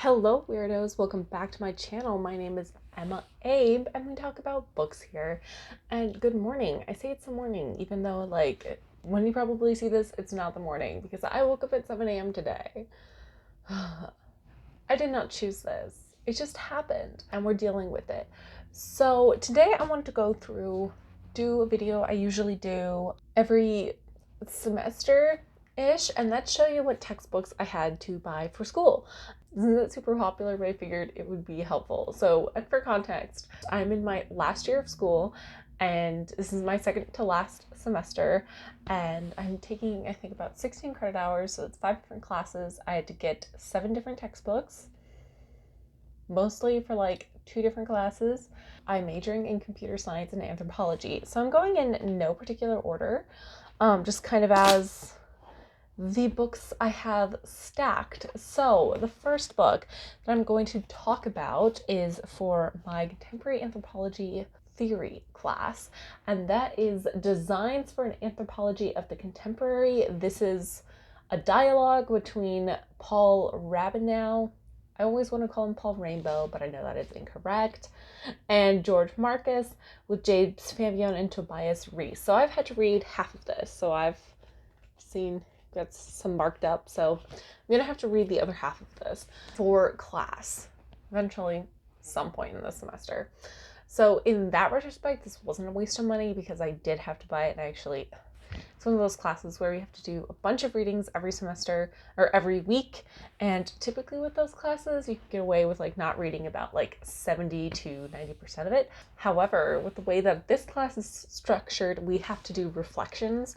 Hello weirdos, welcome back to my channel. My name is EmmaAbe and we talk about books here. And good morning. I say it's the morning, even though when you probably see this, it's not the morning because I woke up at 7 a.m. today. I did not choose this. It just happened and we're dealing with it. So today I wanted to do a video I usually do every semester-ish, and that's show you what textbooks I had to buy for school. Isn't that super popular? But I figured it would be helpful. So for context, I'm in my last year of school and this is my second to last semester, and I'm taking, I think, about 16 credit hours, so it's 5 different classes. I had to get 7 different textbooks, mostly for like 2 different classes. I'm majoring in computer science and anthropology, so I'm going in no particular order, just kind of as the books I have stacked. So the first book that I'm going to talk about is for my contemporary anthropology theory class, and that is Designs for an Anthropology of the Contemporary. This is a dialogue between Paul Rabinow, I always want to call him Paul Rainbow, but I know that is incorrect, and George Marcus, with James Fabian and Tobias Rees. So I've had to read half of this, so I've seen got some marked up, so I'm gonna have to read the other half of this for class eventually, some point in the semester. So in that retrospect, this wasn't a waste of money because I did have to buy it. And it's one of those classes where we have to do a bunch of readings every semester or every week, and typically with those classes you can get away with not reading about 70 to 90% of it. However, with the way that this class is structured, we have to do reflections,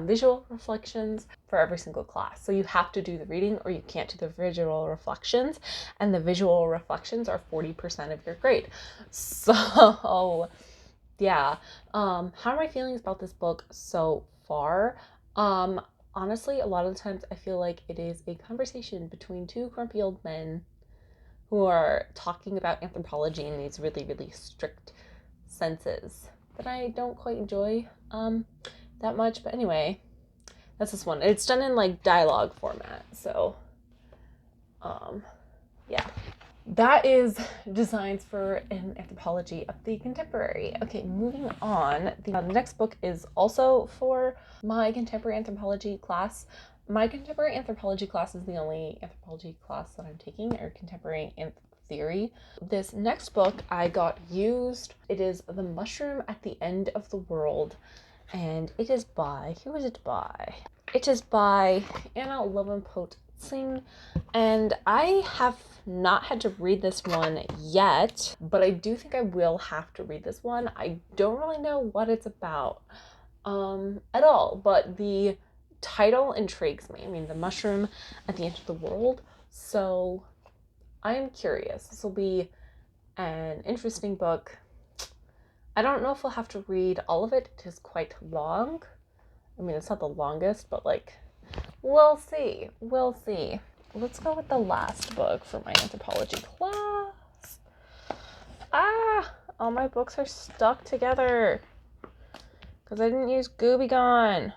visual reflections for every single class. So you have to do the reading or you can't do the visual reflections, and the visual reflections are 40% of your grade. So yeah. How are my feelings about this book so far? Honestly, a lot of the times I feel like it is a conversation between 2 grumpy old men who are talking about anthropology in these really, really strict senses that I don't quite enjoy that much. But anyway, that's this one. It's done in dialogue format, so yeah. That is Designs for an Anthropology of the Contemporary. Okay, moving on. The next book is also for my contemporary anthropology class. My contemporary anthropology class is the only anthropology class that I'm taking, or contemporary theory. This next book I got used. It is The Mushroom at the End of the World, and it is by, who is it by? It is by Anna Lovenpoot Singh, and I have not had to read this one yet, but I do think I will have to read this one. I don't really know what it's about at all, but the title intrigues me. I mean, The Mushroom at the End of the World, so I am curious. This will be an interesting book. I don't know if I'll have to read all of it. It is quite long. I mean, it's not the longest, but we'll see. We'll see. Let's go with the last book for my anthropology class. All my books are stuck together because I didn't use Gooby Gone.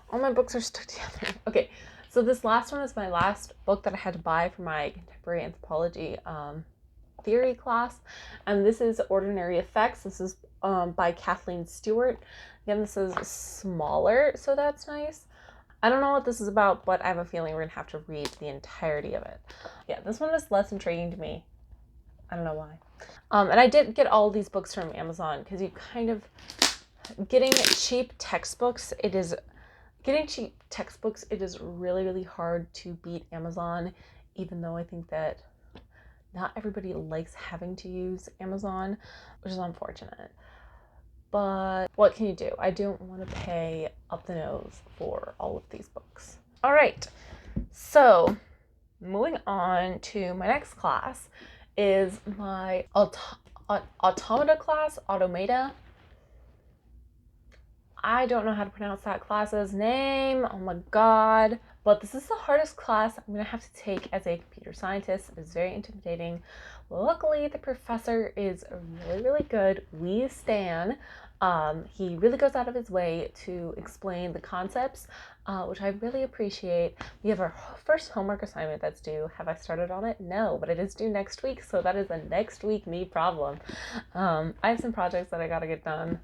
All my books are stuck together. Okay, so this last one is my last book that I had to buy for my contemporary anthropology theory class, and this is Ordinary Effects. This is by Kathleen Stewart. Again, this is smaller, so that's nice. I don't know what this is about, but I have a feeling we're gonna have to read the entirety of it. Yeah, this one is less intriguing to me. I don't know why. And I did get all these books from Amazon because you kind of getting cheap textbooks. It is really, really hard to beat Amazon, even though I think that not everybody likes having to use Amazon, which is unfortunate. But what can you do? I don't want to pay up the nose for all of these books. All right, so moving on to my next class is my automata class, Automata. I don't know how to pronounce that class's name. Oh my god. But this is the hardest class I'm going to have to take as a computer scientist. It's very intimidating. Luckily, the professor is really, really good. We stan. He really goes out of his way to explain the concepts, which I really appreciate. We have our first homework assignment that's due. Have I started on it? No, but it is due next week, so that is a next week me problem. I have some projects that I gotta get done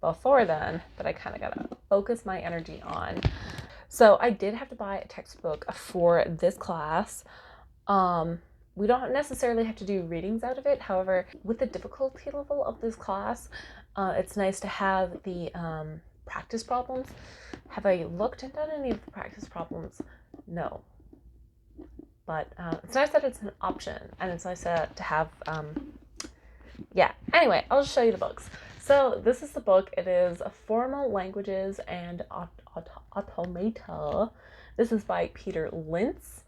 before then, but I kind of gotta focus my energy on. So I did have to buy a textbook for this class. We don't necessarily have to do readings out of it. However, with the difficulty level of this class, it's nice to have the practice problems. Have I looked and done any of the practice problems? No. But it's nice that it's an option, and it's nice to have, yeah. Anyway, I'll just show you the books. So this is the book. It is Formal Languages and Automata. This is by Peter Lintz.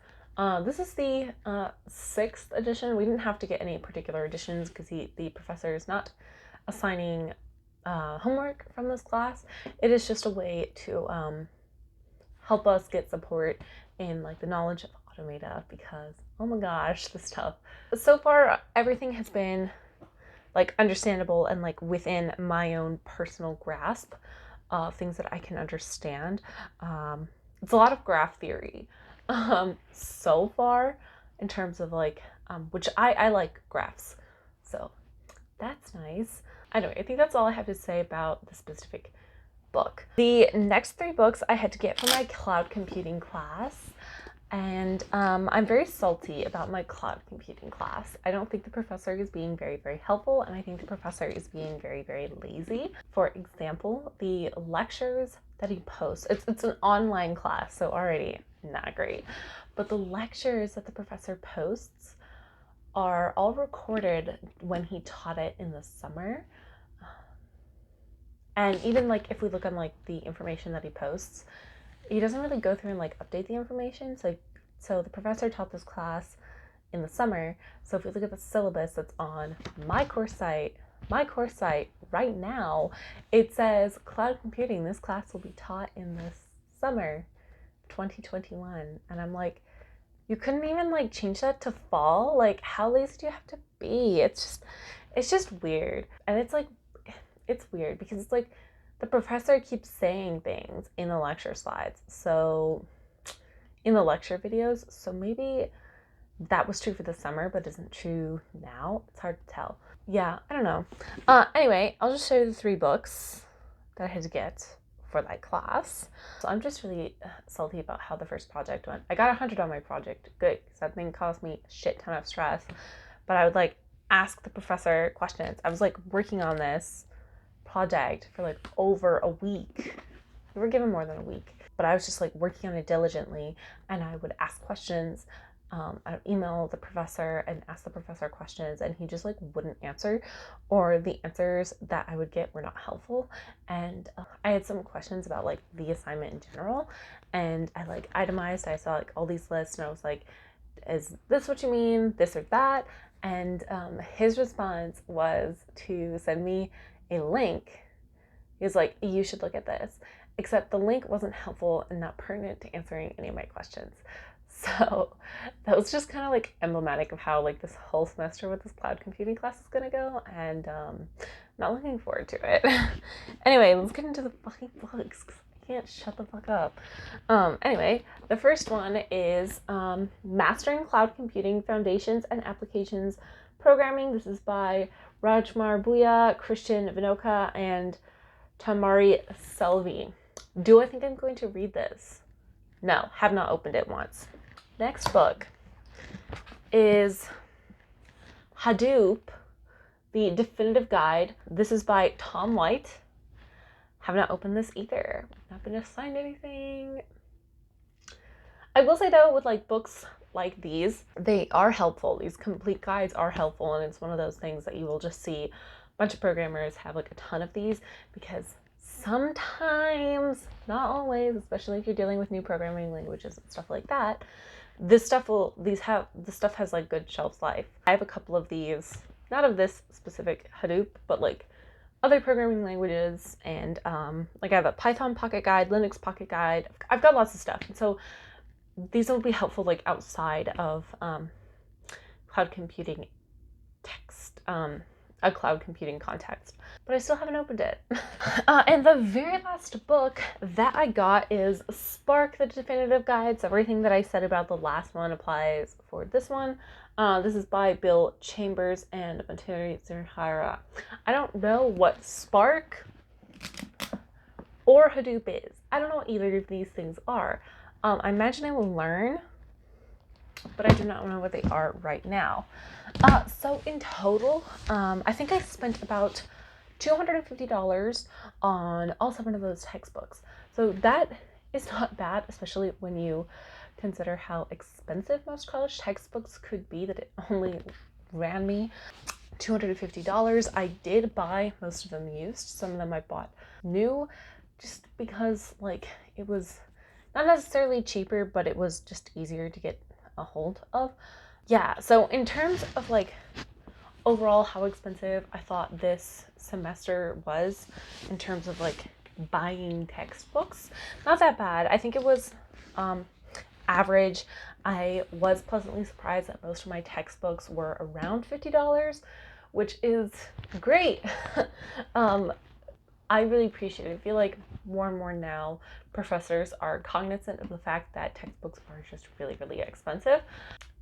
This is the 6th edition. We didn't have to get any particular editions because the professor is not assigning homework from this class. It is just a way to help us get support in like the knowledge of automata, because oh my gosh, this stuff. So far, everything has been like understandable and like within my own personal grasp, things that I can understand. It's a lot of graph theory so far, in terms of like, which I like graphs, so that's nice. Anyway, I think that's all I have to say about the specific book. The next 3 books I had to get for my cloud computing class. And I'm very salty about my cloud computing class. I don't think the professor is being very, very helpful, and I think the professor is being very, very lazy. For example, the lectures that he posts, it's an online class, so already not great. But the lectures that the professor posts are all recorded when he taught it in the summer. And even like if we look on like the information that he posts, he doesn't really go through and like update the information. So the professor taught this class in the summer. So if we look at the syllabus that's on my course site right now, it says cloud computing. This class will be taught in the summer 2021. And I'm like, you couldn't even like change that to fall? Like, how lazy do you have to be? It's just weird. And it's like, it's weird because it's like, the professor keeps saying things in the lecture slides, so in the lecture videos, so maybe that was true for the summer but isn't true now. It's hard to tell. Yeah, I don't know. Anyway, I'll just show you the 3 books that I had to get for that class. So I'm just really salty about how the first project went. I got 100 on my project, good, because that thing caused me a shit ton of stress, but I would like ask the professor questions. I was like working on this project for like over a week. We were given more than a week, but I was just like working on it diligently, and I would ask questions. I would email the professor and ask the professor questions, and he just like wouldn't answer, or the answers that I would get were not helpful. And I had some questions about like the assignment in general, and I like itemized. I saw like all these lists, and I was like, is this what you mean, this or that? And his response was to send me a link. He was like, you should look at this, except the link wasn't helpful and not pertinent to answering any of my questions. So that was just kind of like emblematic of how like this whole semester with this cloud computing class is gonna go, and not looking forward to it. Anyway, let's get into the fucking books, because I can't shut the fuck up. Anyway, the first one is Mastering Cloud Computing Foundations and Applications Programming. This is by Rajkumar Bhuya, Christian Vinoka, and Tamari Selvi. Do I think I'm going to read this? No, have not opened it once. Next book is Hadoop, The Definitive Guide. This is by Tom White. Have not opened this either. Not been assigned anything. I will say though, with like books like these, they are helpful. These complete guides are helpful, and it's one of those things that you will just see a bunch of programmers have like a ton of these, because sometimes, not always, especially if you're dealing with new programming languages and stuff like that, this stuff has like good shelf life. I have a couple of these, not of this specific Hadoop, but like other programming languages, and like I have a Python pocket guide, Linux pocket guide. I've got lots of stuff, and so these will be helpful like outside of cloud computing text, a cloud computing context, but I still haven't opened it. And the very last book that I got is Spark, the Definitive Guide. So everything that I said about the last one applies for this one. This is by Bill Chambers and Materi Zurhara. I don't know what Spark or Hadoop is. I don't know what either of these things are. I imagine I will learn, but I do not know what they are right now. So in total, I think I spent about $250 on all 7 of those textbooks. So that is not bad, especially when you consider how expensive most college textbooks could be, that it only ran me $250. I did buy most of them used. Some of them I bought new just because like it was not necessarily cheaper, but it was just easier to get a hold of. Yeah, so in terms of like overall how expensive I thought this semester was in terms of like buying textbooks, not that bad. I think it was average. I was pleasantly surprised that most of my textbooks were around $50, which is great. I really appreciate it. I feel like more and more now professors are cognizant of the fact that textbooks are just really, really expensive.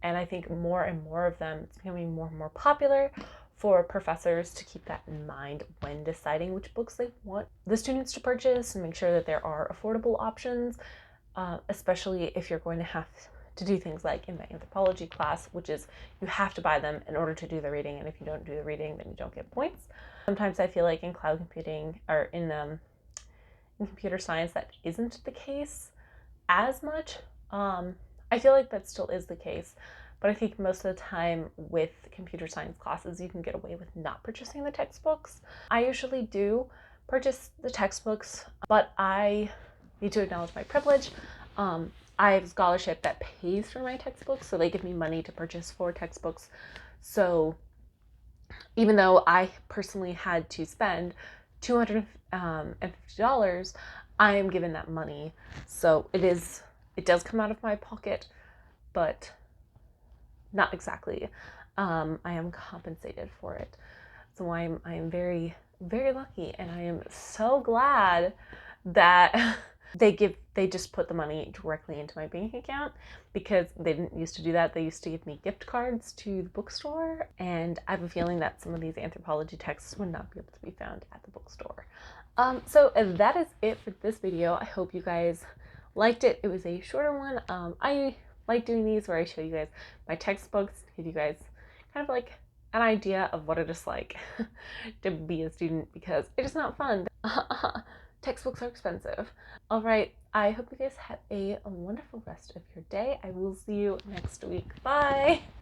And I think more and more of them, it's becoming more and more popular for professors to keep that in mind when deciding which books they want the students to purchase, and make sure that there are affordable options, especially if you're going to have to do things like in my anthropology class, which is you have to buy them in order to do the reading, and if you don't do the reading, then you don't get points. Sometimes I feel like in cloud computing or in computer science that isn't the case as much. I feel like that still is the case, but I think most of the time with computer science classes, you can get away with not purchasing the textbooks. I usually do purchase the textbooks, but I need to acknowledge my privilege. I have a scholarship that pays for my textbooks, so they give me money to purchase 4 textbooks. So even though I personally had to spend $250, I am given that money. So it does come out of my pocket, but not exactly. I am compensated for it. So I am very, very lucky, and I am so glad that they just put the money directly into my bank account, because they didn't used to do that. They used to give me gift cards to the bookstore, and I have a feeling that some of these anthropology texts would not be able to be found at the bookstore. So that is it for this video. I hope you guys liked it. It was a shorter one. I like doing these where I show you guys my textbooks, give you guys kind of like an idea of what it is like to be a student, because it is not fun. Textbooks are expensive. All right, I hope you guys have a wonderful rest of your day. I will see you next week. Bye!